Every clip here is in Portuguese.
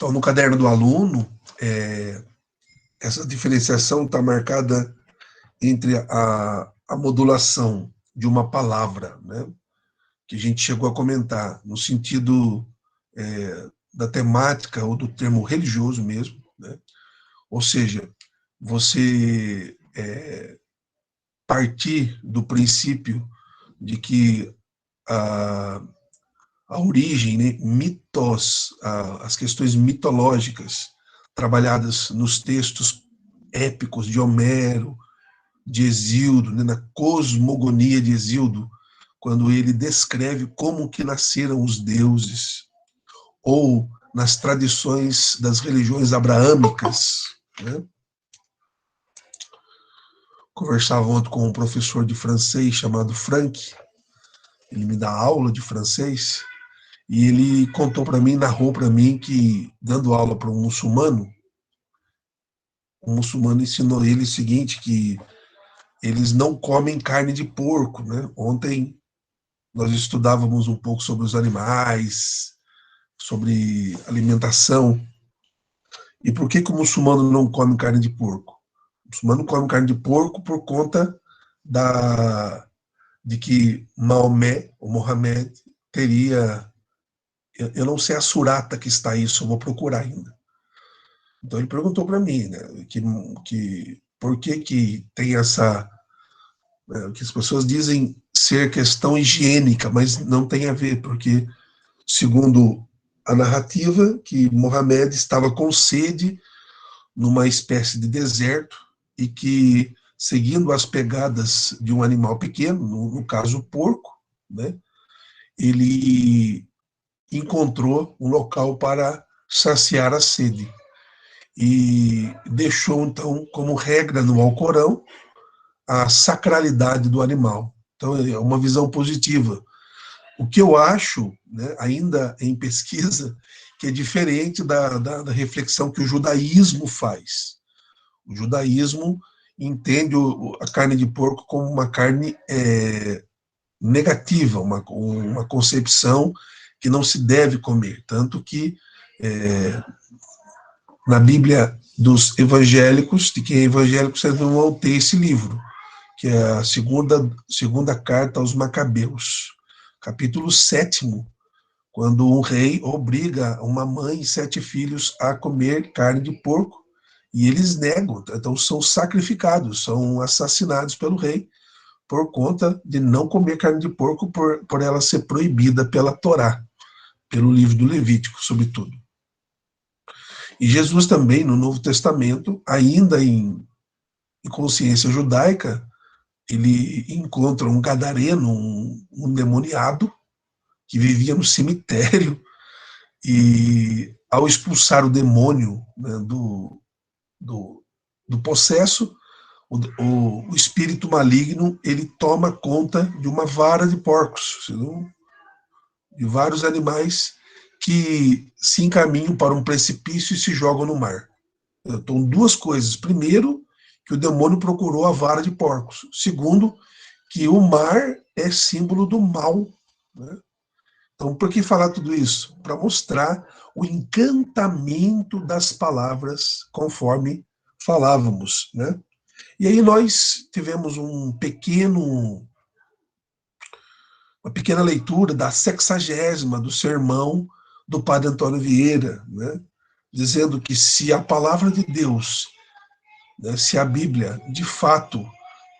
Então, no caderno do aluno, essa diferenciação está marcada entre a modulação de uma palavra, né, que a gente chegou a comentar, no sentido da temática ou do termo religioso mesmo, né? Ou seja, você partir do princípio de que a origem, né, mitos, as questões mitológicas trabalhadas nos textos épicos de Homero, de Hesíodo, né, na cosmogonia de Hesíodo, quando ele descreve como que nasceram os deuses, ou nas tradições das religiões abraâmicas, né? Conversava ontem com um professor de francês chamado Frank, ele me dá aula de francês, e ele contou para mim, narrou para mim que, dando aula para um muçulmano ensinou ele o seguinte, que eles não comem carne de porco, né? Ontem nós estudávamos um pouco sobre os animais, sobre alimentação. E por que o muçulmano não come carne de porco? O muçulmano come carne de porco por conta de que Maomé, ou Mohamed, teria... Eu não sei a surata que está isso, eu vou procurar ainda. Então ele perguntou para mim, né, que por que tem essa... que as pessoas dizem ser questão higiênica, mas não tem a ver, porque, segundo a narrativa, que Mohamed estava com sede numa espécie de deserto e que, seguindo as pegadas de um animal pequeno, no caso o porco, né, ele encontrou um local para saciar a sede. E deixou, então, como regra no Alcorão, a sacralidade do animal. Então, é uma visão positiva. O que eu acho, né, ainda em pesquisa, que é diferente da reflexão que o judaísmo faz. O judaísmo entende a carne de porco como uma carne negativa, uma concepção que não se deve comer. Tanto que na Bíblia dos evangélicos, de quem é evangélico, vocês não vão ter esse livro, que é a segunda carta aos Macabeus, capítulo 7, quando um rei obriga uma mãe e 7 filhos a comer carne de porco, e eles negam, então são sacrificados, são assassinados pelo rei, por conta de não comer carne de porco, por ela ser proibida pela Torá, pelo livro do Levítico, sobretudo. E Jesus também, no Novo Testamento, ainda em consciência judaica, ele encontra um gadareno, um endemoniado, que vivia no cemitério, e ao expulsar o demônio, né, do possesso, o espírito maligno, ele toma conta de uma vara de porcos, de vários animais que se encaminham para um precipício e se jogam no mar. Então, 2 coisas. Primeiro, que o demônio procurou a vara de porcos. Segundo, que o mar é símbolo do mal, né? Então, por que falar tudo isso? Para mostrar o encantamento das palavras, conforme falávamos, né? E aí nós tivemos uma pequena leitura da 60ª do sermão do padre Antônio Vieira, né? Dizendo que se a palavra de Deus, né, se a Bíblia, de fato,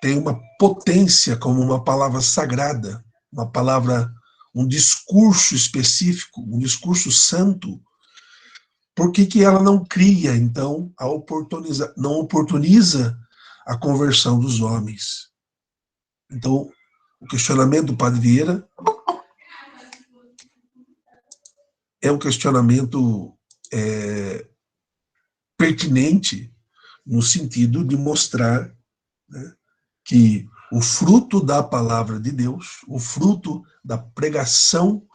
tem uma potência como uma palavra sagrada, uma palavra, um discurso específico, um discurso santo, por que ela não cria, então, não oportuniza a conversão dos homens? Então, o questionamento do padre Vieira é um questionamento pertinente no sentido de mostrar, né, que o fruto da palavra de Deus, o fruto da pregação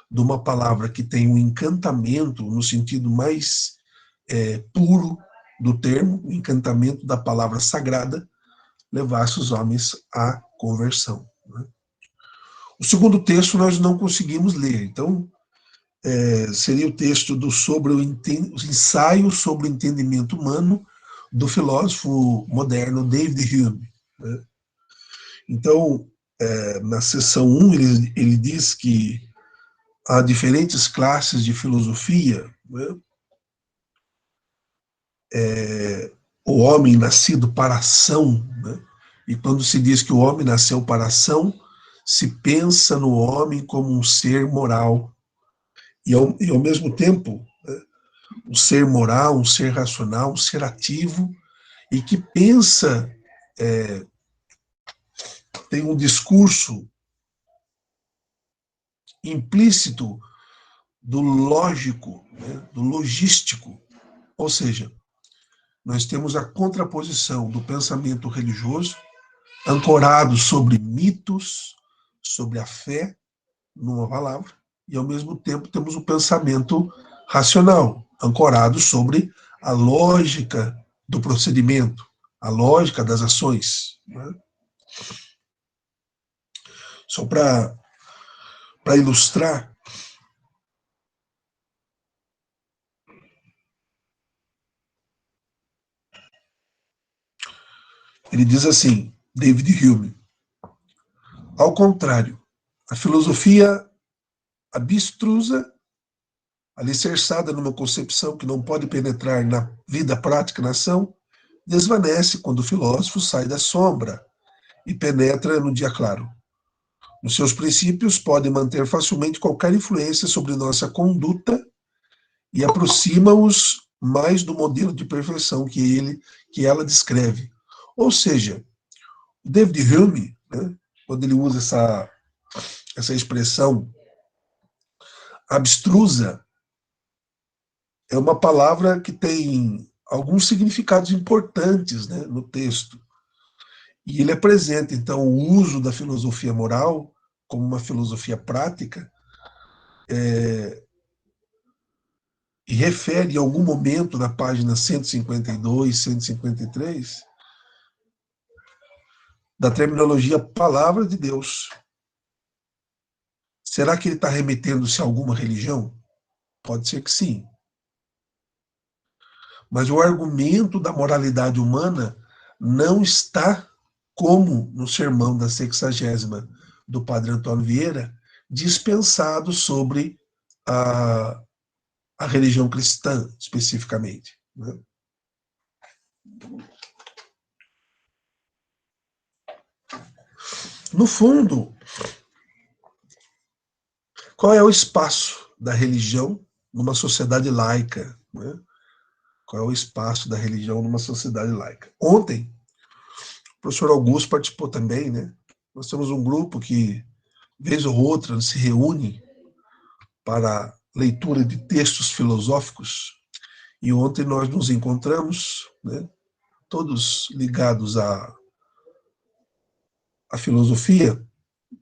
de uma palavra que tem um encantamento no sentido mais puro do termo, o encantamento da palavra sagrada, levasse os homens à conversão, né? O segundo texto nós não conseguimos ler, então seria o texto sobre o ensaio sobre o entendimento humano do filósofo moderno David Hume. Né? Então, na seção 1, ele diz que há diferentes classes de filosofia, né? O homem nascido para a ação, né? E quando se diz que o homem nasceu para a ação, se pensa no homem como um ser moral, e ao mesmo tempo, né, um ser moral, um ser racional, um ser ativo, e que pensa, tem um discurso implícito do lógico, né, do logístico, ou seja, nós temos a contraposição do pensamento religioso, ancorado sobre mitos, sobre a fé, numa palavra, e ao mesmo tempo temos o pensamento racional, ancorado sobre a lógica do procedimento, a lógica das ações. Né? Só para ilustrar, ele diz assim, David Hume, ao contrário, a filosofia abstrusa, alicerçada numa concepção que não pode penetrar na vida prática na ação, desvanece quando o filósofo sai da sombra e penetra no dia claro. Os seus princípios podem manter facilmente qualquer influência sobre nossa conduta e aproxima-os mais do modelo de perfeição que ela descreve. Ou seja, David Hume, né, quando ele usa essa expressão abstrusa, é uma palavra que tem alguns significados importantes, né, no texto. E ele apresenta, então, o uso da filosofia moral como uma filosofia prática, e refere em algum momento na página 152, 153, da terminologia palavra de Deus. Será que ele está remetendo-se a alguma religião? Pode ser que sim. Mas o argumento da moralidade humana não está, como no sermão da 60ª do padre Antônio Vieira, dispensado sobre a, a religião cristã, especificamente. Né? No fundo, qual é o espaço da religião numa sociedade laica? Né? Qual é o espaço da religião numa sociedade laica? Ontem, o professor Augusto participou também, né? Nós temos um grupo que, vez ou outra, se reúne para leitura de textos filosóficos, e ontem nós nos encontramos, né, todos ligados à filosofia,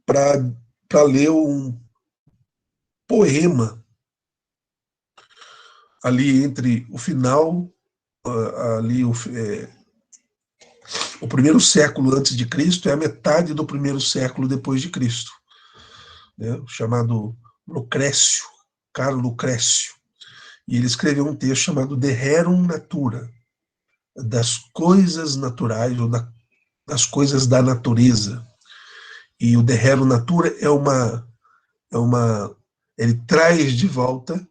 para ler um poema ali entre o final, ali o primeiro século antes de Cristo e a metade do primeiro século depois de Cristo, né, chamado Lucrécio, Carlo Lucrécio. E ele escreveu um texto chamado De Rerum Natura, das coisas naturais, ou das coisas da natureza. E o De Rerum Natura ele traz de volta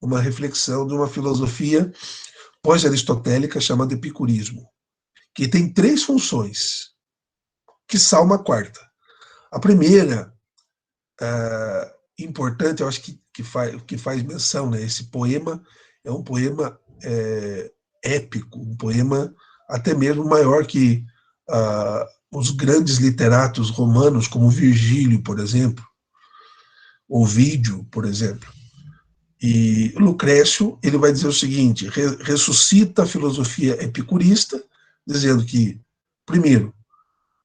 uma reflexão de uma filosofia pós-aristotélica chamada epicurismo, que tem três funções, quiçá uma quarta. A primeira, importante, eu acho que faz menção, né? Esse poema é um poema épico, um poema até mesmo maior que os grandes literatos romanos, como Virgílio, por exemplo, Ovídio, por exemplo. E Lucrécio, ele vai dizer o seguinte, ressuscita a filosofia epicurista, dizendo que, primeiro,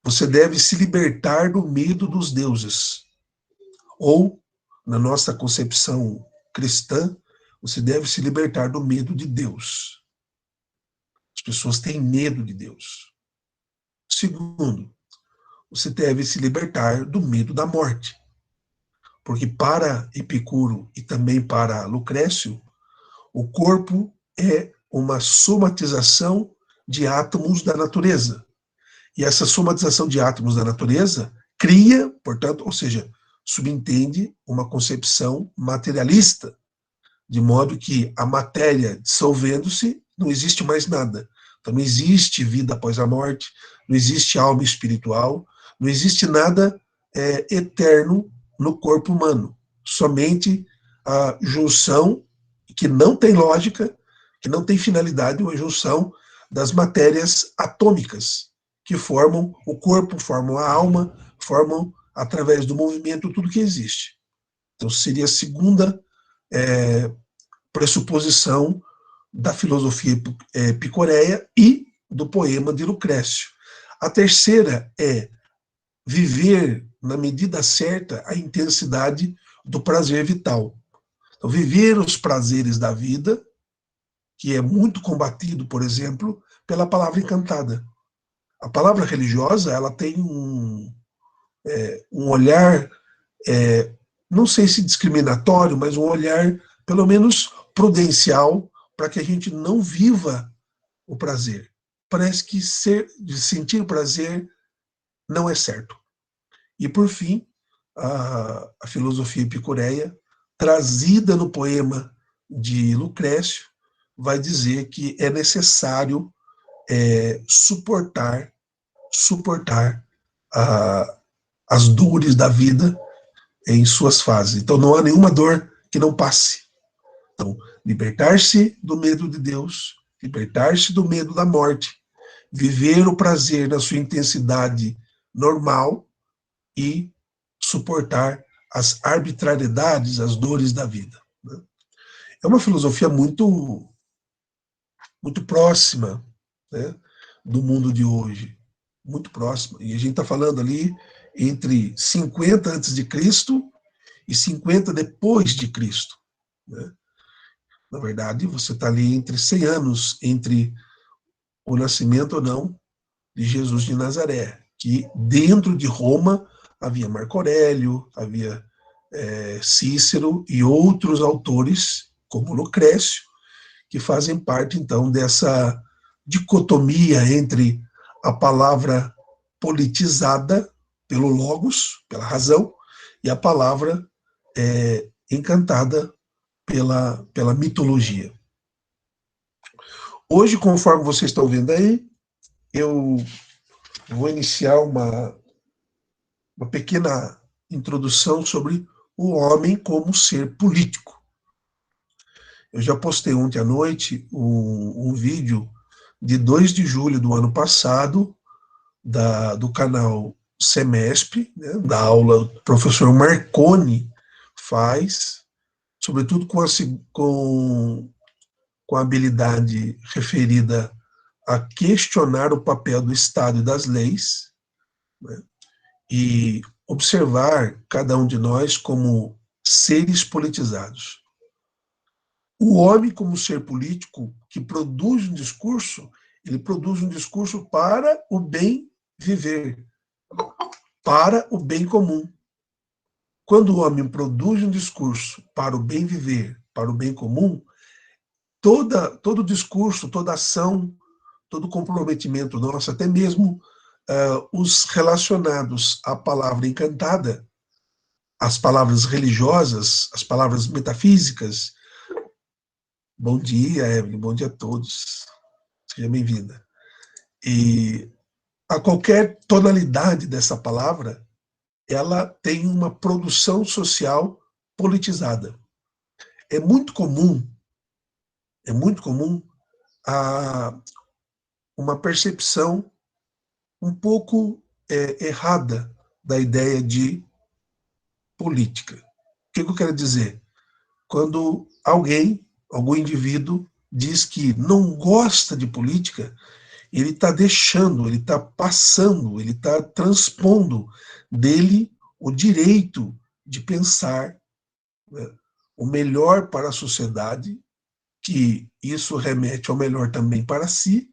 você deve se libertar do medo dos deuses. Ou, na nossa concepção cristã, você deve se libertar do medo de Deus. As pessoas têm medo de Deus. Segundo, você deve se libertar do medo da morte. Porque para Epicuro e também para Lucrécio, o corpo é uma somatização de átomos da natureza. E essa somatização de átomos da natureza cria, portanto, ou seja, subentende uma concepção materialista, de modo que a matéria dissolvendo-se, não existe mais nada. Então não existe vida após a morte, não existe alma espiritual, não existe nada eterno no corpo humano. Somente a junção, que não tem lógica, que não tem finalidade, uma junção das matérias atômicas, que formam o corpo, formam a alma, formam, através do movimento, tudo que existe. Então seria a segunda pressuposição da filosofia epicureia e do poema de Lucrécio. A terceira é viver, na medida certa, a intensidade do prazer vital. Então, viver os prazeres da vida, que é muito combatido, por exemplo, pela palavra encantada. A palavra religiosa, ela tem um olhar, não sei se discriminatório, mas um olhar, pelo menos, prudencial, para que a gente não viva o prazer. Parece que sentir prazer não é certo. E, por fim, a filosofia epicureia, trazida no poema de Lucrécio, vai dizer que é necessário suportar as dores da vida em suas fases. Então, não há nenhuma dor que não passe. Então, libertar-se do medo de Deus, libertar-se do medo da morte, viver o prazer na sua intensidade normal e suportar as arbitrariedades, as dores da vida. É uma filosofia muito próxima, né, do mundo de hoje, muito próxima. E a gente está falando ali entre 50 antes de Cristo e 50 depois de Cristo. Né? Na verdade, você está ali entre 100 anos entre o nascimento ou não de Jesus de Nazaré, que dentro de Roma havia Marco Aurélio, havia Cícero e outros autores, como Lucrécio, que fazem parte, então, dessa dicotomia entre a palavra politizada pelo logos, pela razão, e a palavra encantada pela mitologia. Hoje, conforme vocês estão vendo aí, eu vou iniciar uma pequena introdução sobre o homem como ser político. Eu já postei ontem à noite um vídeo de 2 de julho do ano passado, do canal Semesp, né, da aula que o professor Marconi faz, sobretudo com a habilidade referida a questionar o papel do Estado e das leis, né, e observar cada um de nós como seres politizados. O homem, como ser político, que produz um discurso, ele produz um discurso para o bem viver, para o bem comum. Quando o homem produz um discurso para o bem viver, para o bem comum, todo discurso, toda ação, todo comprometimento nosso, até mesmo os relacionados à palavra encantada, as palavras religiosas, as palavras metafísicas. Bom dia, Evelyn, bom dia a todos. Seja bem-vinda. E a qualquer tonalidade dessa palavra, ela tem uma produção social politizada. É muito comum uma percepção um pouco errada da ideia de política. O que eu quero dizer? Quando algum indivíduo diz que não gosta de política, ele está deixando, ele está passando, ele está transpondo dele o direito de pensar, né, o melhor para a sociedade, que isso remete ao melhor também para si,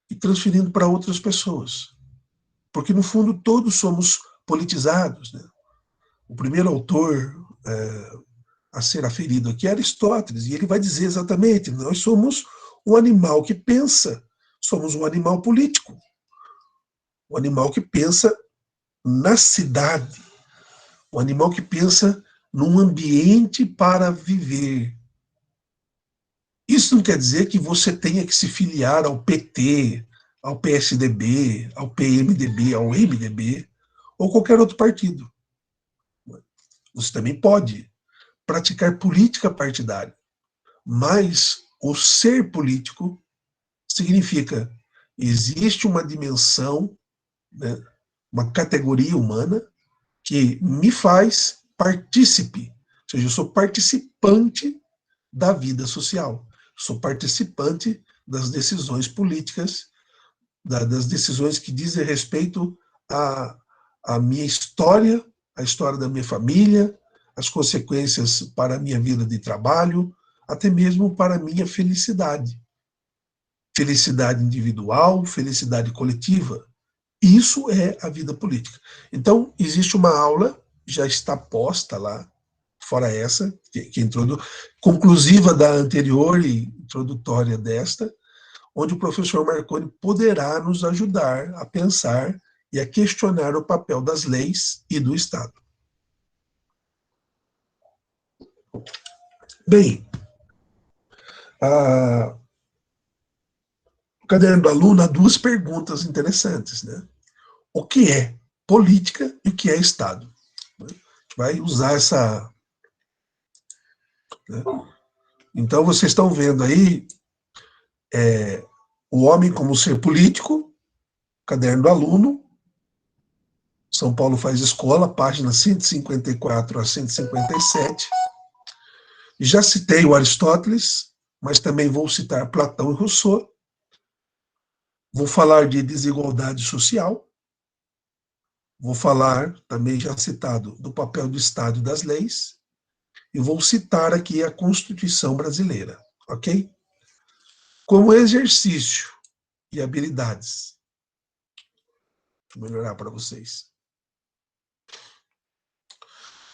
e transferindo para outras pessoas. Porque, no fundo, todos somos politizados, né? O primeiro autor a ser aferido aqui é Aristóteles, e ele vai dizer exatamente: nós somos um animal que pensa, somos um animal político, um animal que pensa na cidade, um animal que pensa num ambiente para viver. Isso não quer dizer que você tenha que se filiar ao PT, ao PSDB, ao PMDB, ao MDB ou qualquer outro partido. Você também pode praticar política partidária, mas o ser político significa existe uma dimensão, né, uma categoria humana que me faz partícipe, ou seja, eu sou participante da vida social, sou participante das decisões políticas, das decisões que dizem respeito à, à minha história, à história da minha família, as consequências para a minha vida de trabalho, até mesmo para a minha felicidade. Felicidade individual, felicidade coletiva. Isso é a vida política. Então, existe uma aula, já está posta lá, fora essa, que conclusiva da anterior e introdutória desta, onde o professor Marconi poderá nos ajudar a pensar e a questionar o papel das leis e do Estado. Bem, no caderno do aluno há duas perguntas interessantes, né? O que é política e o que é Estado? A gente vai usar essa. Né? Então, vocês estão vendo aí o homem como ser político, caderno do aluno, São Paulo faz escola, página 154 a 157. Já citei o Aristóteles, mas também vou citar Platão e Rousseau. Vou falar de desigualdade social. Vou falar, também já citado, do papel do Estado e das leis. E vou citar aqui a Constituição brasileira, ok? Como exercício e habilidades. Deixa eu melhorar para vocês.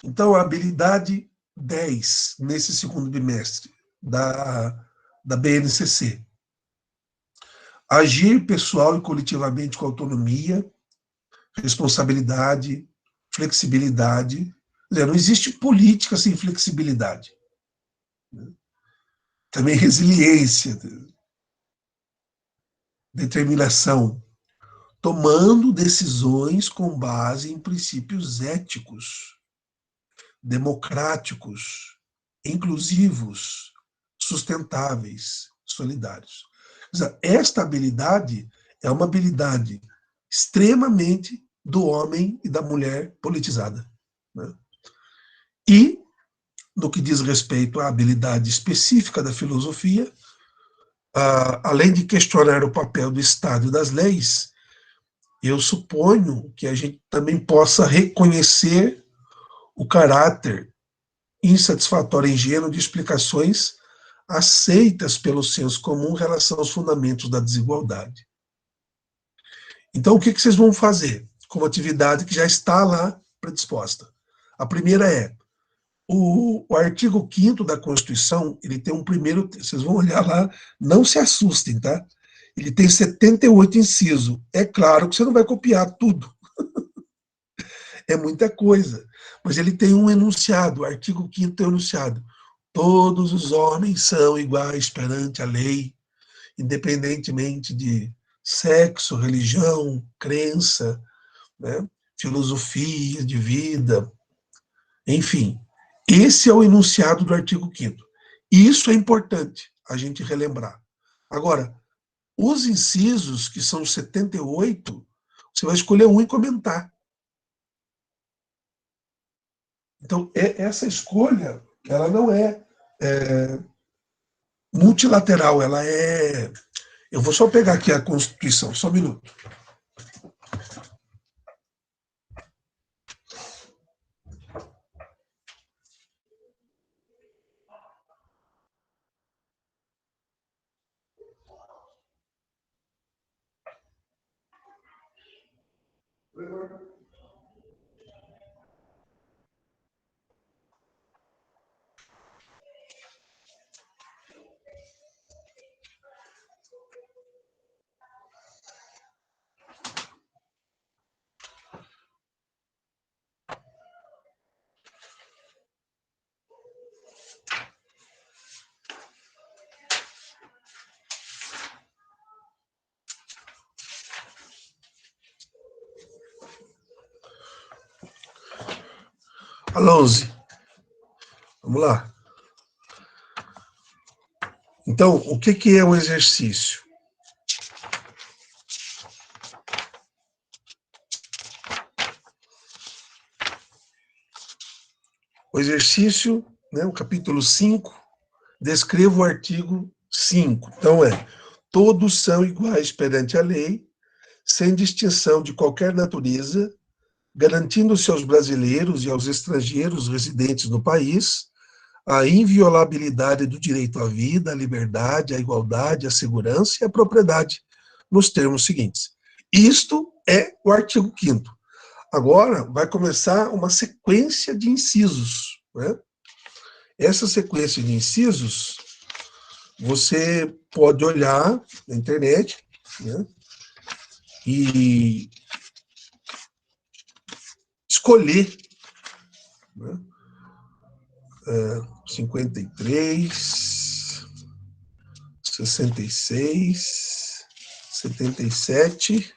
Então, a habilidade 10, nesse segundo bimestre, da BNCC. Agir pessoal e coletivamente com autonomia, responsabilidade, flexibilidade. Não existe política sem flexibilidade. Também resiliência, determinação, tomando decisões com base em princípios éticos, democráticos, inclusivos, sustentáveis, solidários. Esta habilidade é uma habilidade extremamente do homem e da mulher politizada. Né? E, no que diz respeito à habilidade específica da filosofia, além de questionar o papel do Estado e das leis, eu suponho que a gente também possa reconhecer o caráter insatisfatório e ingênuo de explicações aceitas pelo senso comum em relação aos fundamentos da desigualdade. Então, o que vocês vão fazer como atividade que já está lá predisposta? A primeira é, o artigo 5º da Constituição, ele tem um primeiro, vocês vão olhar lá, não se assustem, tá? Ele tem 78 incisos. É claro que você não vai copiar tudo. É muita coisa. Mas ele tem um enunciado, o artigo 5º tem um enunciado. Todos os homens são iguais perante a lei, independentemente de sexo, religião, crença, né, filosofia de vida, enfim. Esse é o enunciado do artigo 5º. Isso é importante a gente relembrar. Agora, os incisos, que são 78, você vai escolher um e comentar. Então, essa escolha, ela não é multilateral, ela é... Eu vou só pegar aqui a Constituição, só um minuto. Alonso, vamos lá. Então, o que é um exercício? O exercício, né, o capítulo 5, descreva o artigo 5. Então, todos são iguais perante a lei, sem distinção de qualquer natureza, garantindo-se aos brasileiros e aos estrangeiros residentes no país a inviolabilidade do direito à vida, à liberdade, à igualdade, à segurança e à propriedade, nos termos seguintes. Isto é o artigo 5º. Agora vai começar uma sequência de incisos, né? Essa sequência de incisos, você pode olhar na internet, né, e escolher, né, 53, 66, 77.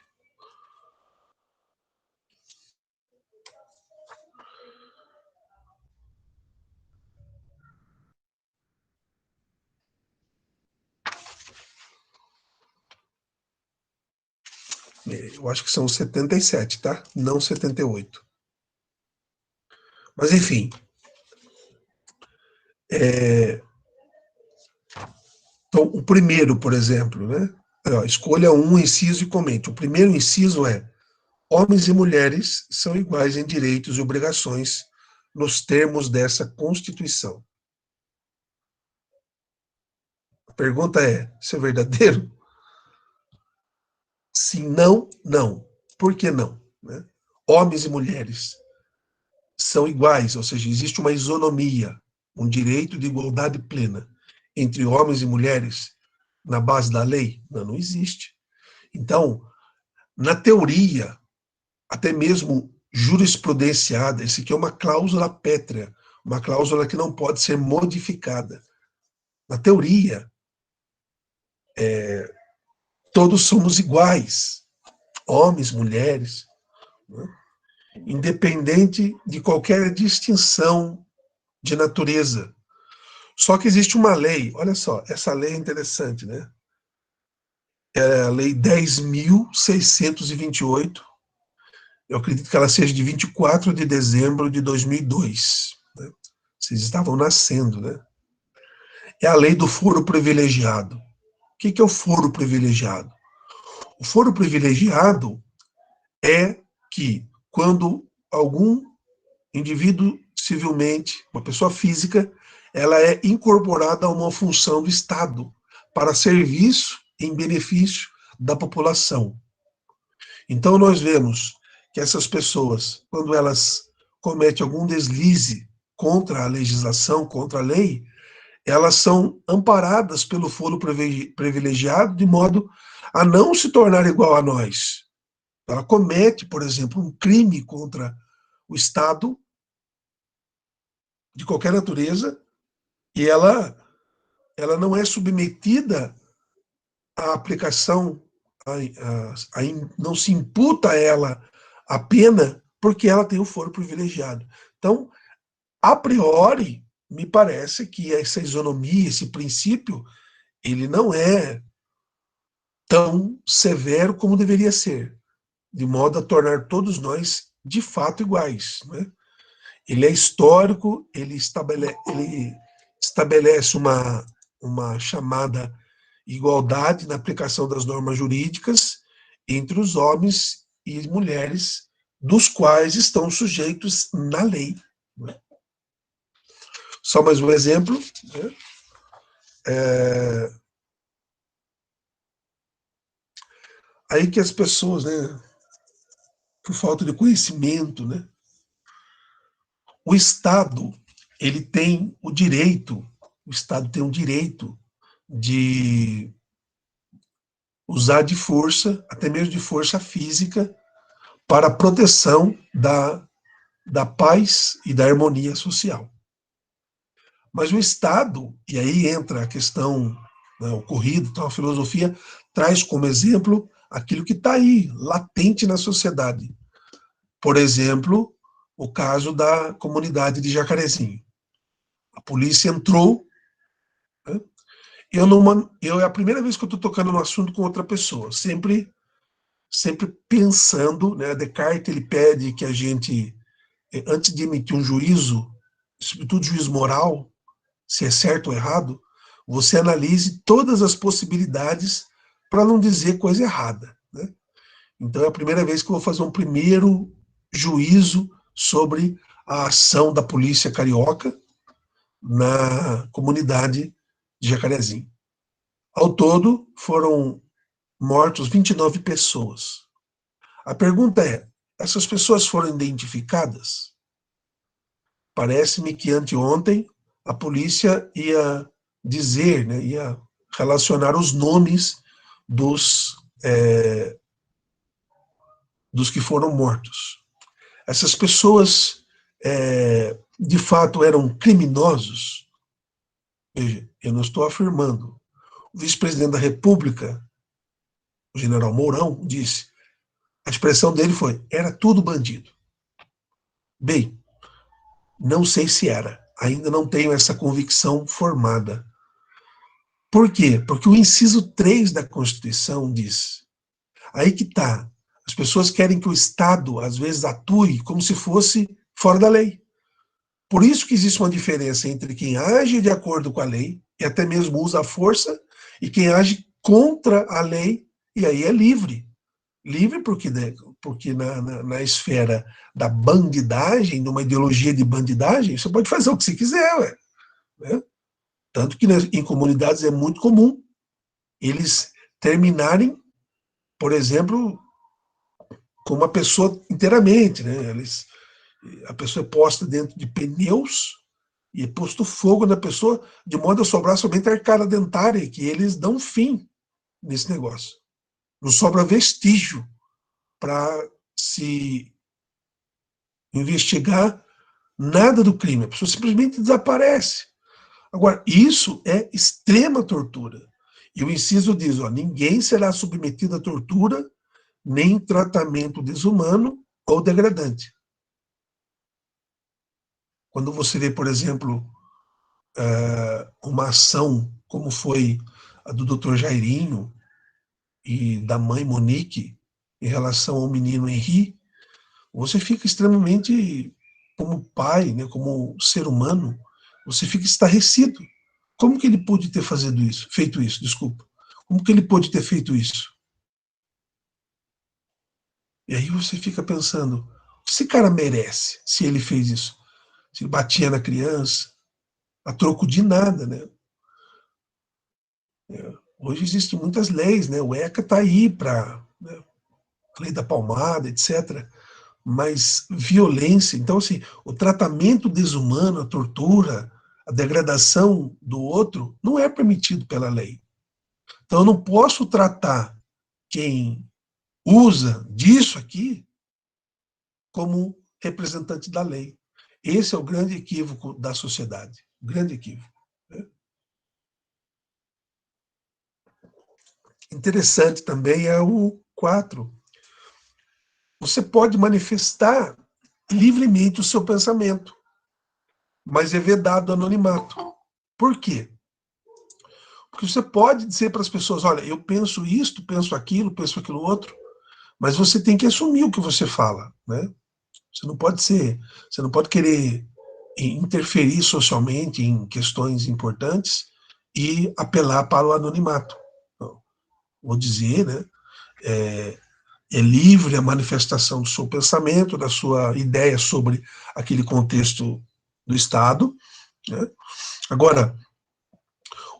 Eu acho que são 77, tá? Não 78. Mas, enfim. Então, o primeiro, por exemplo, né? Escolha um inciso e comente. O primeiro inciso é: homens e mulheres são iguais em direitos e obrigações nos termos dessa Constituição. A pergunta é: isso é verdadeiro? Se não, não. Por que não? Né? Homens e mulheres são iguais, ou seja, existe uma isonomia, um direito de igualdade plena entre homens e mulheres na base da lei? Não, não existe. Então, na teoria, até mesmo jurisprudenciada, isso aqui é uma cláusula pétrea, uma cláusula que não pode ser modificada. Na teoria, todos somos iguais, homens, mulheres, né? Independente de qualquer distinção de natureza. Só que existe uma lei, olha só, essa lei é interessante, né? É a Lei 10.628, eu acredito que ela seja de 24 de dezembro de 2002. Né? Vocês estavam nascendo, né? É a lei do foro privilegiado. O que é o foro privilegiado? O foro privilegiado é que, quando algum indivíduo civilmente, uma pessoa física, ela é incorporada a uma função do Estado para serviço em benefício da população. Então, nós vemos que essas pessoas, quando elas cometem algum deslize contra a legislação, contra a lei, elas são amparadas pelo foro privilegiado de modo a não se tornar igual a nós. Ela comete, por exemplo, um crime contra o Estado, de qualquer natureza, e ela não é submetida à aplicação, não se imputa a ela a pena, porque ela tem o foro privilegiado. Então, a priori, me parece que essa isonomia, esse princípio, ele não é tão severo como deveria ser, de modo a tornar todos nós de fato iguais, né? Ele é histórico, ele estabelece uma chamada igualdade na aplicação das normas jurídicas entre os homens e mulheres, dos quais estão sujeitos na lei. Né? Só mais um exemplo. Né? Aí que as pessoas, né, por falta de conhecimento, né, o Estado, ele tem o direito, o Estado tem o direito de usar de força, até mesmo de força física, para a proteção da paz e da harmonia social. Mas o Estado, e aí entra a questão, né, ocorrida, então a filosofia traz como exemplo aquilo que está aí, latente na sociedade. Por exemplo, o caso da comunidade de Jacarezinho. A polícia entrou, né? É a primeira vez que eu estou tocando no assunto com outra pessoa, sempre pensando, né? Descartes, ele pede que a gente, antes de emitir um juízo, sobretudo juízo moral, se é certo ou errado, você analise todas as possibilidades para não dizer coisa errada, né? Então é a primeira vez que eu vou fazer um primeiro juízo sobre a ação da polícia carioca na comunidade de Jacarezinho. Ao todo, foram mortos 29 pessoas. A pergunta é, essas pessoas foram identificadas? Parece-me que anteontem a polícia ia dizer, né, ia relacionar os nomes dos, dos que foram mortos. Essas pessoas, de fato, eram criminosos? Veja, eu não estou afirmando. O vice-presidente da República, o general Mourão, disse, a expressão dele foi, era tudo bandido. Bem, não sei se era. Ainda não tenho essa convicção formada. Por quê? Porque o inciso 3 da Constituição diz, aí que está, as pessoas querem que o Estado, às vezes, atue como se fosse fora da lei. Por isso que existe uma diferença entre quem age de acordo com a lei, e até mesmo usa a força, e quem age contra a lei, e aí é livre. Livre porque, né, porque na esfera da bandidagem, numa ideologia de bandidagem, você pode fazer o que você quiser, ué, né? Tanto que, né, em comunidades é muito comum eles terminarem, por exemplo, com uma pessoa inteiramente, né? A pessoa é posta dentro de pneus e é posto fogo na pessoa, de modo a sobrar somente a arcada dentária, que eles dão fim nesse negócio. Não sobra vestígio para se investigar nada do crime. A pessoa simplesmente desaparece. Agora, isso é extrema tortura. E o inciso diz, ó, ninguém será submetido à tortura nem tratamento desumano ou degradante. Quando você vê, por exemplo, uma ação como foi a do Dr. Jairinho e da mãe Monique em relação ao menino Henri, você fica extremamente, como pai, né, como ser humano, você fica estarrecido. Como que ele pôde ter feito isso, desculpa. Como que ele pôde ter feito isso? E aí você fica pensando, o que esse cara merece se ele fez isso? Se ele batia na criança, a troco de nada, né? Hoje existem muitas leis, né? O ECA está aí para, né, a lei da palmada, etc. Mas violência, então assim, o tratamento desumano, a tortura, a degradação do outro não é permitido pela lei. Então eu não posso tratar quem usa disso aqui como representante da lei. Esse é o grande equívoco da sociedade, grande equívoco, né? Interessante também é o 4. Você pode manifestar livremente o seu pensamento, mas é vedado o anonimato. Por quê? Porque você pode dizer para as pessoas, olha, eu penso isto, penso aquilo outro, mas você tem que assumir o que você fala, né? Você não pode querer interferir socialmente em questões importantes e apelar para o anonimato. Não. Vou dizer, né? É, é livre a manifestação do seu pensamento, da sua ideia sobre aquele contexto do Estado, né? Agora,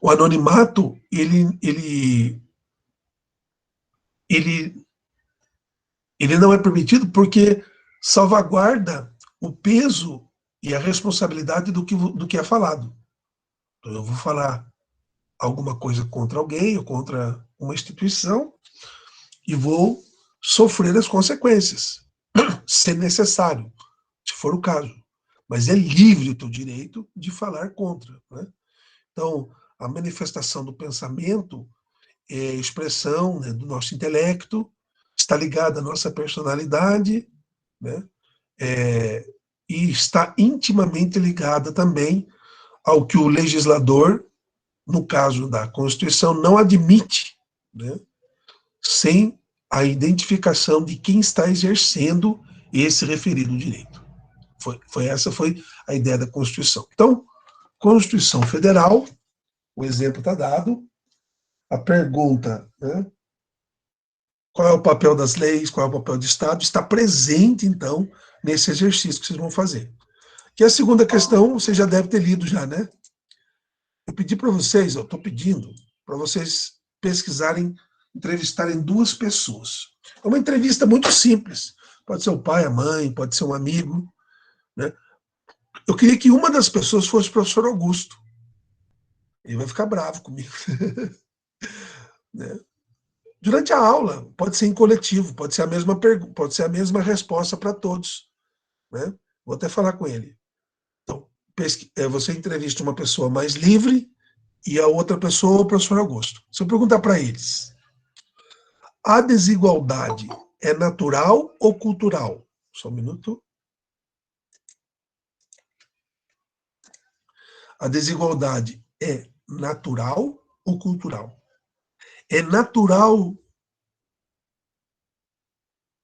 o anonimato, ele, ele não é permitido porque salvaguarda o peso e a responsabilidade do que é falado. Então, eu vou falar alguma coisa contra alguém ou contra uma instituição e vou sofrer as consequências, se necessário, se for o caso. Mas é livre o teu direito de falar contra, né? Então, a manifestação do pensamento é expressão, né, do nosso intelecto, está ligada à nossa personalidade, né? e está intimamente ligada também ao que o legislador, no caso da Constituição, não admite, né, sem a identificação de quem está exercendo esse referido direito. Essa foi a ideia da Constituição. Então, Constituição Federal, o exemplo está dado, a pergunta, né, qual é o papel das leis, qual é o papel do Estado, está presente, então, nesse exercício que vocês vão fazer. E a segunda questão, você já deve ter lido já, né? Eu pedi para vocês, eu estou pedindo para vocês pesquisarem, entrevistarem duas pessoas. É uma entrevista muito simples. Pode ser o pai, a mãe, pode ser um amigo, né? Eu queria que uma das pessoas fosse o professor Augusto. Ele vai ficar bravo comigo. Né? Durante a aula, pode ser em coletivo, pode ser a mesma pergunta, pode ser a mesma resposta para todos. Né? Vou até falar com ele. Então, você entrevista uma pessoa mais livre e a outra pessoa, o professor Augusto. Se eu perguntar para eles, a desigualdade é natural ou cultural? Só um minuto. A desigualdade é natural ou cultural? É natural,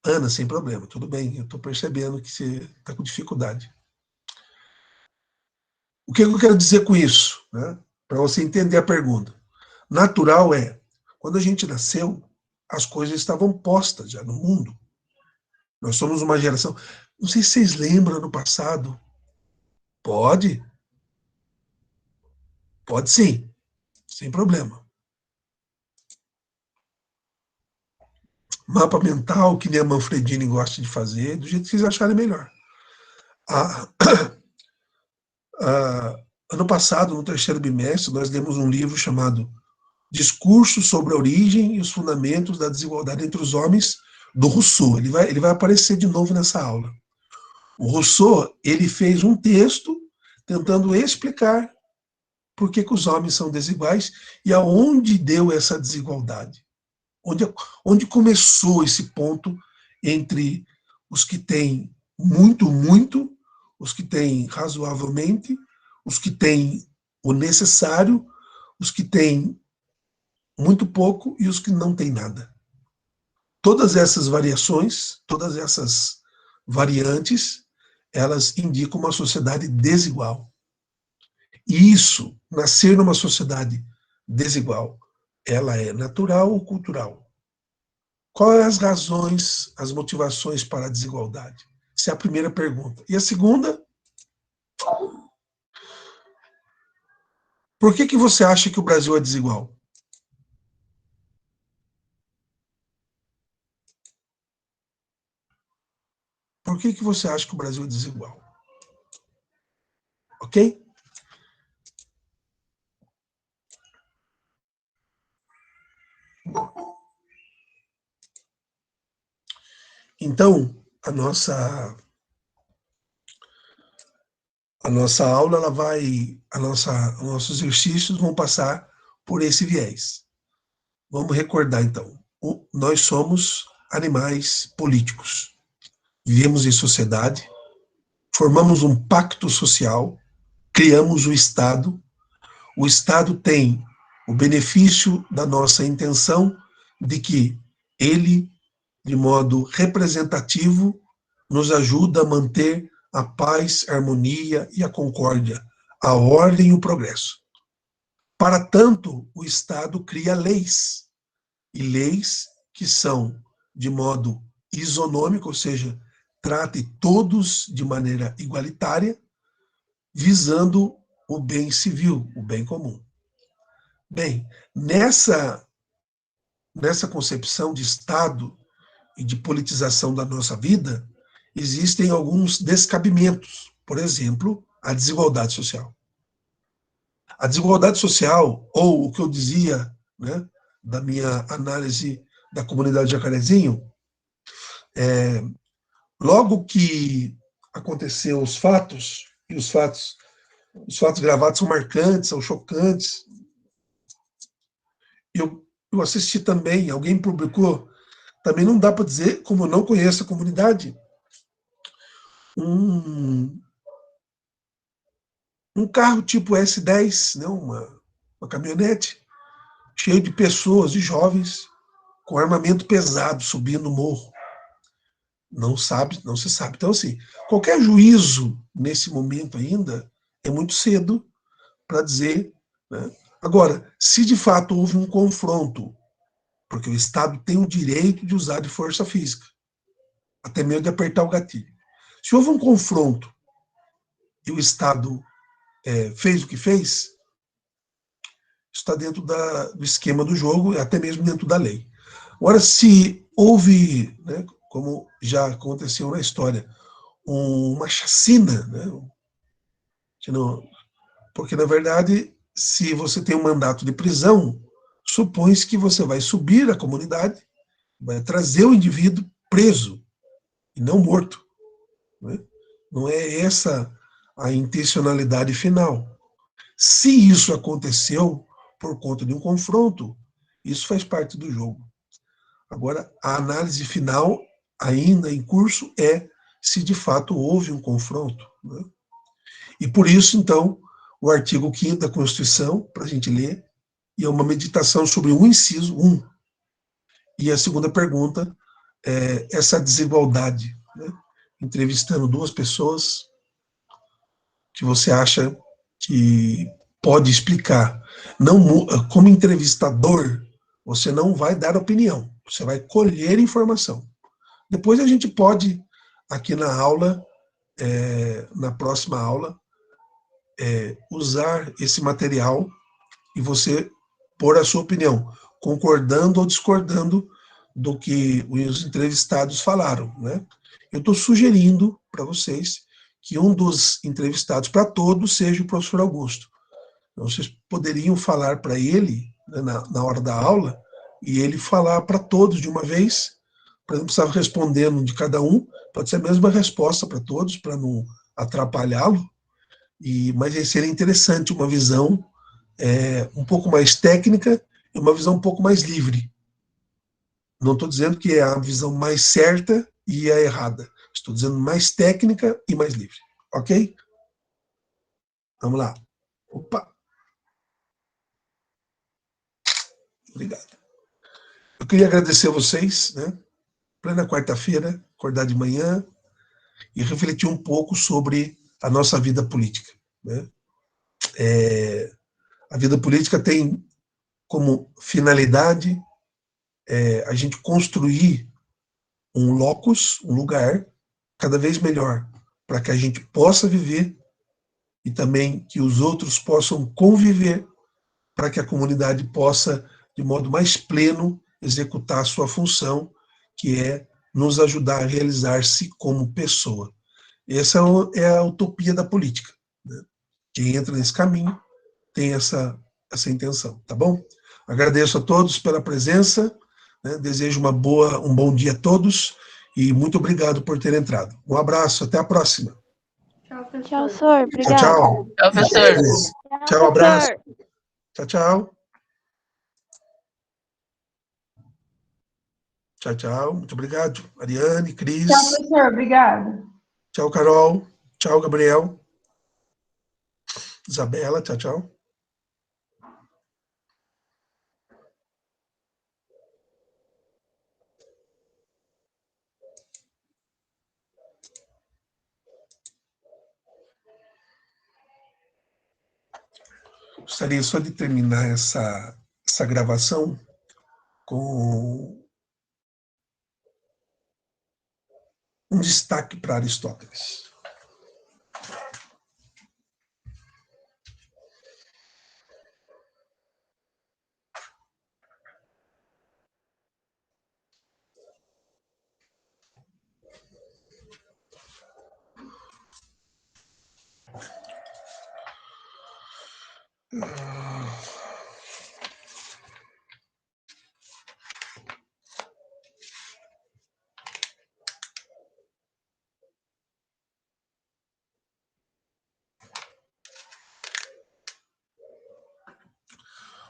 Ana, sem problema, tudo bem, eu estou percebendo que você está com dificuldade. O que eu quero dizer com isso? Né? Para você entender a pergunta. Natural é, quando a gente nasceu, as coisas estavam postas já no mundo. Nós somos uma geração. Não sei se vocês lembram no passado. Pode? Pode sim, sem problema. Mapa mental, que nem a Manfredini gosta de fazer, do jeito que vocês acharem melhor. Ah, ano passado, no terceiro bimestre, nós demos um livro chamado Discurso sobre a Origem e os Fundamentos da Desigualdade entre os Homens, do Rousseau. Ele vai aparecer de novo nessa aula. O Rousseau, ele fez um texto tentando explicar por que os homens são desiguais e aonde deu essa desigualdade. Onde começou esse ponto entre os que têm muito, muito, os que têm razoavelmente, os que têm o necessário, os que têm muito pouco e os que não têm nada. Todas essas variações, todas essas variantes, elas indicam uma sociedade desigual. E isso, nascer numa sociedade desigual, ela é natural ou cultural? Quais as razões, as motivações para a desigualdade? Essa é a primeira pergunta. E a segunda, por que você acha que o Brasil é desigual? Por que você acha que o Brasil é desigual? Ok? Então, a nossa aula, ela vai, os nossos exercícios vão passar por esse viés. Vamos recordar, então. Nós somos animais políticos. Vivemos em sociedade, formamos um pacto social, criamos o Estado. O Estado tem o benefício da nossa intenção de que ele, de modo representativo, nos ajuda a manter a paz, a harmonia e a concórdia, a ordem e o progresso. Para tanto, o Estado cria leis, e leis que são de modo isonômico, ou seja, trate todos de maneira igualitária, visando o bem civil, o bem comum. Bem, nessa concepção de Estado e de politização da nossa vida, existem alguns descabimentos. Por exemplo, a desigualdade social. A desigualdade social, ou o que eu dizia, né, da minha análise da comunidade Jacarezinho, logo que aconteceu os fatos, e os fatos gravados são marcantes, são chocantes, eu assisti também, alguém publicou, também não dá para dizer, como eu não conheço a comunidade, um carro tipo S10, né, uma caminhonete, cheio de pessoas, de jovens, com armamento pesado, subindo o morro. Não sabe, não se sabe. Então, assim, qualquer juízo nesse momento ainda é muito cedo para dizer, né? Agora, se de fato houve um confronto, porque o Estado tem o direito de usar de força física, até mesmo de apertar o gatilho. Se houve um confronto e o Estado fez o que fez, está dentro do esquema do jogo, até mesmo dentro da lei. Agora, se houve, né, como já aconteceu na história, uma chacina, né, porque, na verdade, se você tem um mandato de prisão, supõe-se que você vai subir a comunidade, vai trazer o indivíduo preso e não morto. Né? Não é essa a intencionalidade final. Se isso aconteceu por conta de um confronto, isso faz parte do jogo. Agora, a análise final, ainda em curso, é se de fato houve um confronto. Né? E por isso, então, o artigo 5º da Constituição, para a gente ler, e é uma meditação sobre o inciso 1. E a segunda pergunta é essa desigualdade, né? Entrevistando duas pessoas que você acha que pode explicar. Não, como entrevistador, você não vai dar opinião, você vai colher informação. Depois a gente pode, aqui na aula, na próxima aula, usar esse material e você pôr a sua opinião, concordando ou discordando do que os entrevistados falaram, né? Eu estou sugerindo para vocês que um dos entrevistados para todos seja o professor Augusto. Então, vocês poderiam falar para ele, né, na hora da aula, e ele falar para todos de uma vez, para não precisar respondendo de cada um, pode ser a mesma resposta para todos, para não atrapalhá-lo, mas seria interessante uma visão um pouco mais técnica e uma visão um pouco mais livre. Não estou dizendo que é a visão mais certa e a errada. Estou dizendo mais técnica e mais livre. Ok? Vamos lá. Opa! Obrigado. Eu queria agradecer a vocês, né? Plena quarta-feira, acordar de manhã e refletir um pouco sobre a nossa vida política. Né? A vida política tem como finalidade a gente construir um locus, um lugar cada vez melhor, para que a gente possa viver e também que os outros possam conviver, para que a comunidade possa, de modo mais pleno, executar a sua função, que é nos ajudar a realizar-se como pessoa. Essa é a utopia da política. Né? Quem entra nesse caminho tem essa intenção, tá bom? Agradeço a todos pela presença, né? Desejo um bom dia a todos e muito obrigado por ter entrado. Um abraço, até a próxima. Tchau, professor. Tchau, tchau. Tchau, professor. Tchau, abraço. Tchau, tchau. Tchau, tchau. Muito obrigado. Ariane, Cris. Tchau, professor. Obrigada. Tchau, Carol. Tchau, Gabriel. Isabela, tchau, tchau. Gostaria só de terminar essa gravação com um destaque para Aristóteles.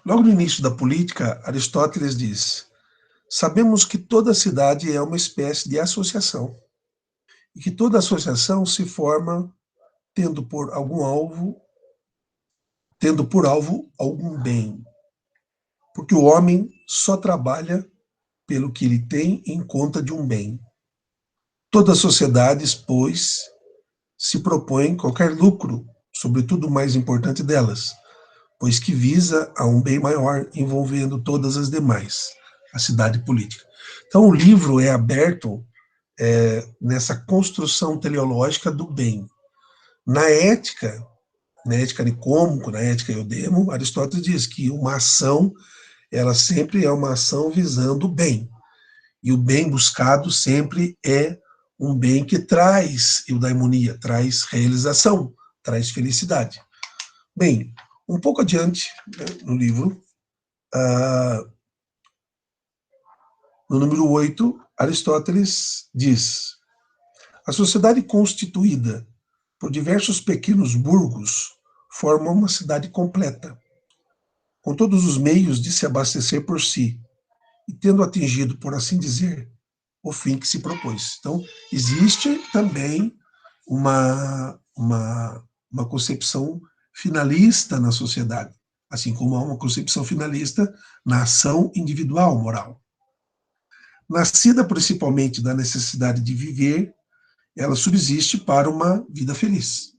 Logo no início da política, Aristóteles diz: sabemos que toda cidade é uma espécie de associação e que toda associação se forma tendo por algum alvo tendo por alvo algum bem, porque o homem só trabalha pelo que ele tem em conta de um bem. Toda a sociedade, pois, se propõe qualquer lucro, sobretudo o mais importante delas, pois que visa a um bem maior envolvendo todas as demais, a cidade política. Então, o livro é aberto nessa construção teleológica do bem. Na ética Nicômaco, na ética Eudemo, Aristóteles diz que uma ação, ela sempre é uma ação visando o bem. E o bem buscado sempre é um bem que traz eudaimonia, traz realização, traz felicidade. Bem, um pouco adiante, né, no livro, no número 8, Aristóteles diz: a sociedade constituída por diversos pequenos burgos forma uma cidade completa, com todos os meios de se abastecer por si, e tendo atingido, por assim dizer, o fim que se propôs. Então, existe também uma concepção finalista na sociedade, assim como há uma concepção finalista na ação individual moral. Nascida principalmente da necessidade de viver, ela subsiste para uma vida feliz.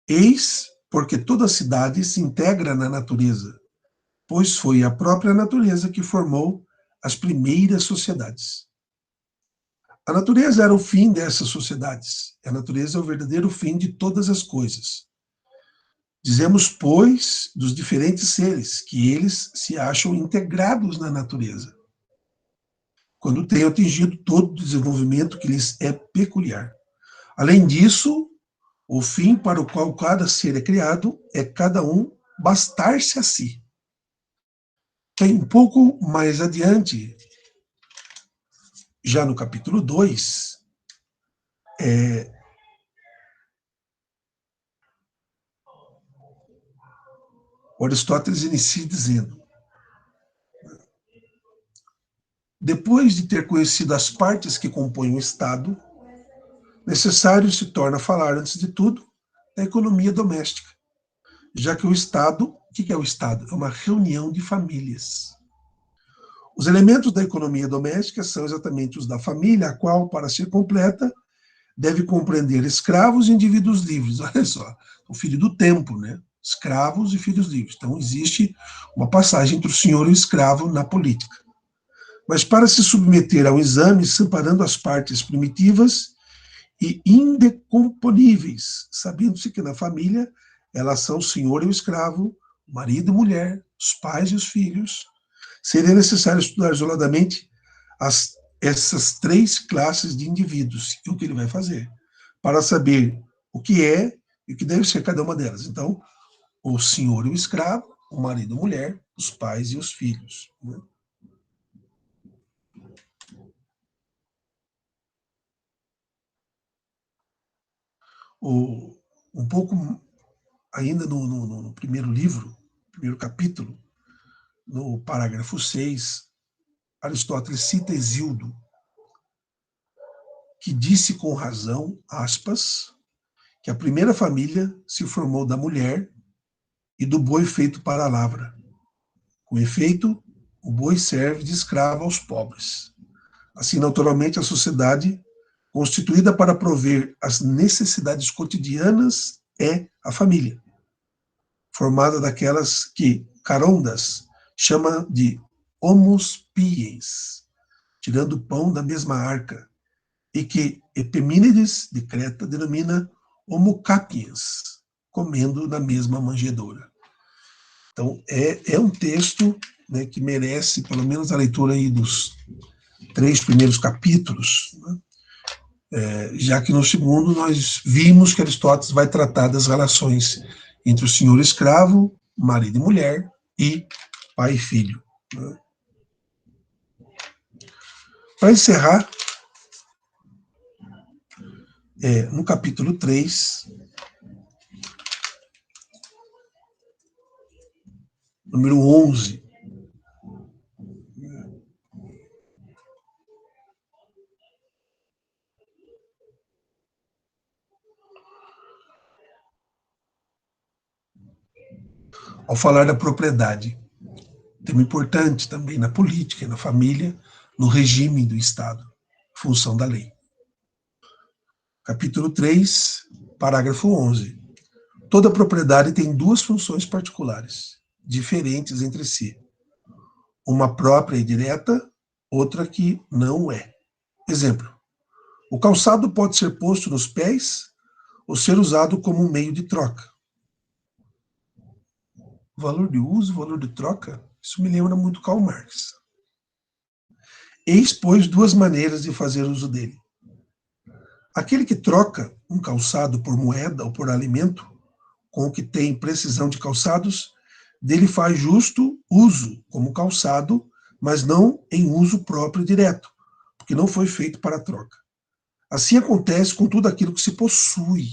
Eis porque toda a cidade se integra na natureza, pois foi a própria natureza que formou as primeiras sociedades. A natureza era o fim dessas sociedades. A natureza é o verdadeiro fim de todas as coisas. Dizemos, pois, dos diferentes seres, que eles se acham integrados na natureza, quando têm atingido todo o desenvolvimento que lhes é peculiar. Além disso, o fim para o qual cada ser é criado é cada um bastar-se a si. Tem um pouco mais adiante, já no capítulo 2, Aristóteles inicia dizendo: depois de ter conhecido as partes que compõem o Estado, necessário se torna falar, antes de tudo, da economia doméstica, já que o Estado, o que é o Estado? É uma reunião de famílias. Os elementos da economia doméstica são exatamente os da família, a qual, para ser completa, deve compreender escravos e indivíduos livres. Olha só, o filho do tempo, né? Escravos e filhos livres. Então, existe uma passagem entre o senhor e o escravo na política. Mas para se submeter ao exame, separando as partes primitivas e indecomponíveis, sabendo-se que na família elas são o senhor e o escravo, o marido e mulher, os pais e os filhos, seria necessário estudar isoladamente essas três classes de indivíduos e o que ele vai fazer, para saber o que é e o que deve ser cada uma delas. Então, o senhor e o escravo, o marido e a mulher, os pais e os filhos. Né? Um pouco ainda no primeiro livro, primeiro capítulo, no parágrafo 6, Aristóteles cita Hesíodo, que disse com razão, aspas, que a primeira família se formou da mulher e do boi feito para a lavra. Com efeito, o boi serve de escravo aos pobres. Assim, naturalmente, a sociedade, constituída para prover as necessidades cotidianas, é a família, formada daquelas que Carondas chama de homus piens, tirando o pão da mesma arca, e que Epimênides, de Creta, denomina homo capiens, comendo na mesma manjedoura. Então, é um texto, né, que merece, pelo menos, a leitura aí dos 3 primeiros capítulos, né? Já que no segundo nós vimos que Aristóteles vai tratar das relações entre o senhor e escravo, marido e mulher, e pai e filho. Né? Para encerrar, no capítulo 3, número 11, ao falar da propriedade. Tema importante também na política, na família, no regime do Estado, função da lei. Capítulo 3, parágrafo 11. Toda propriedade tem duas funções particulares, diferentes entre si. Uma própria e direta, outra que não é. Exemplo: o calçado pode ser posto nos pés ou ser usado como um meio de troca. O valor de uso, o valor de troca, isso me lembra muito Karl Marx. Eis, pois, duas maneiras de fazer uso dele. Aquele que troca um calçado por moeda ou por alimento, com o que tem precisão de calçados, dele faz justo uso como calçado, mas não em uso próprio direto, porque não foi feito para troca. Assim acontece com tudo aquilo que se possui,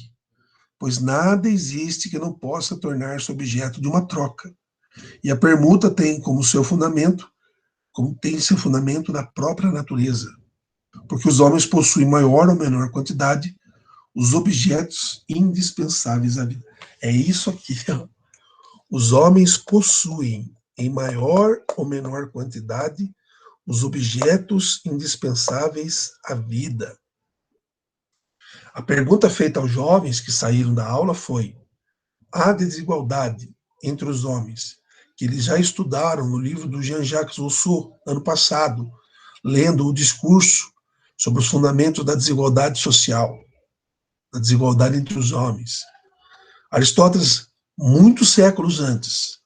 pois nada existe que não possa tornar-se objeto de uma troca. E a permuta tem seu fundamento na própria natureza, porque os homens possuem maior ou menor quantidade os objetos indispensáveis à vida. É isso aqui, ó. Os homens possuem, em maior ou menor quantidade, os objetos indispensáveis à vida. A pergunta feita aos jovens que saíram da aula foi: há desigualdade entre os homens, que eles já estudaram no livro do Jean-Jacques Rousseau, ano passado, lendo o discurso sobre os fundamentos da desigualdade social, da desigualdade entre os homens. Aristóteles, muitos séculos antes,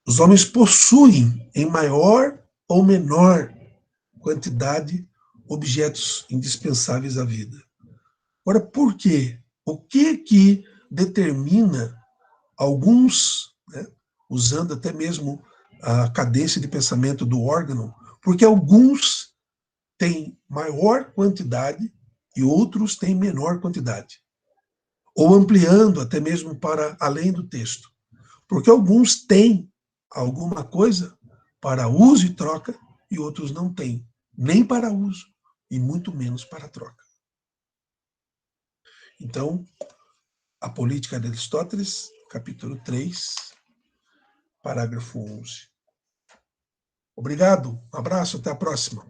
os homens possuem, em maior ou menor quantidade, objetos indispensáveis à vida. Agora, por quê? O que determina alguns, né, usando até mesmo a cadência de pensamento do órgão, porque alguns têm maior quantidade e outros têm menor quantidade. Ou ampliando até mesmo para além do texto. Porque alguns têm alguma coisa para uso e troca e outros não têm, nem para uso e muito menos para troca. Então, a política de Aristóteles, capítulo 3, parágrafo 11. Obrigado, um abraço, até a próxima.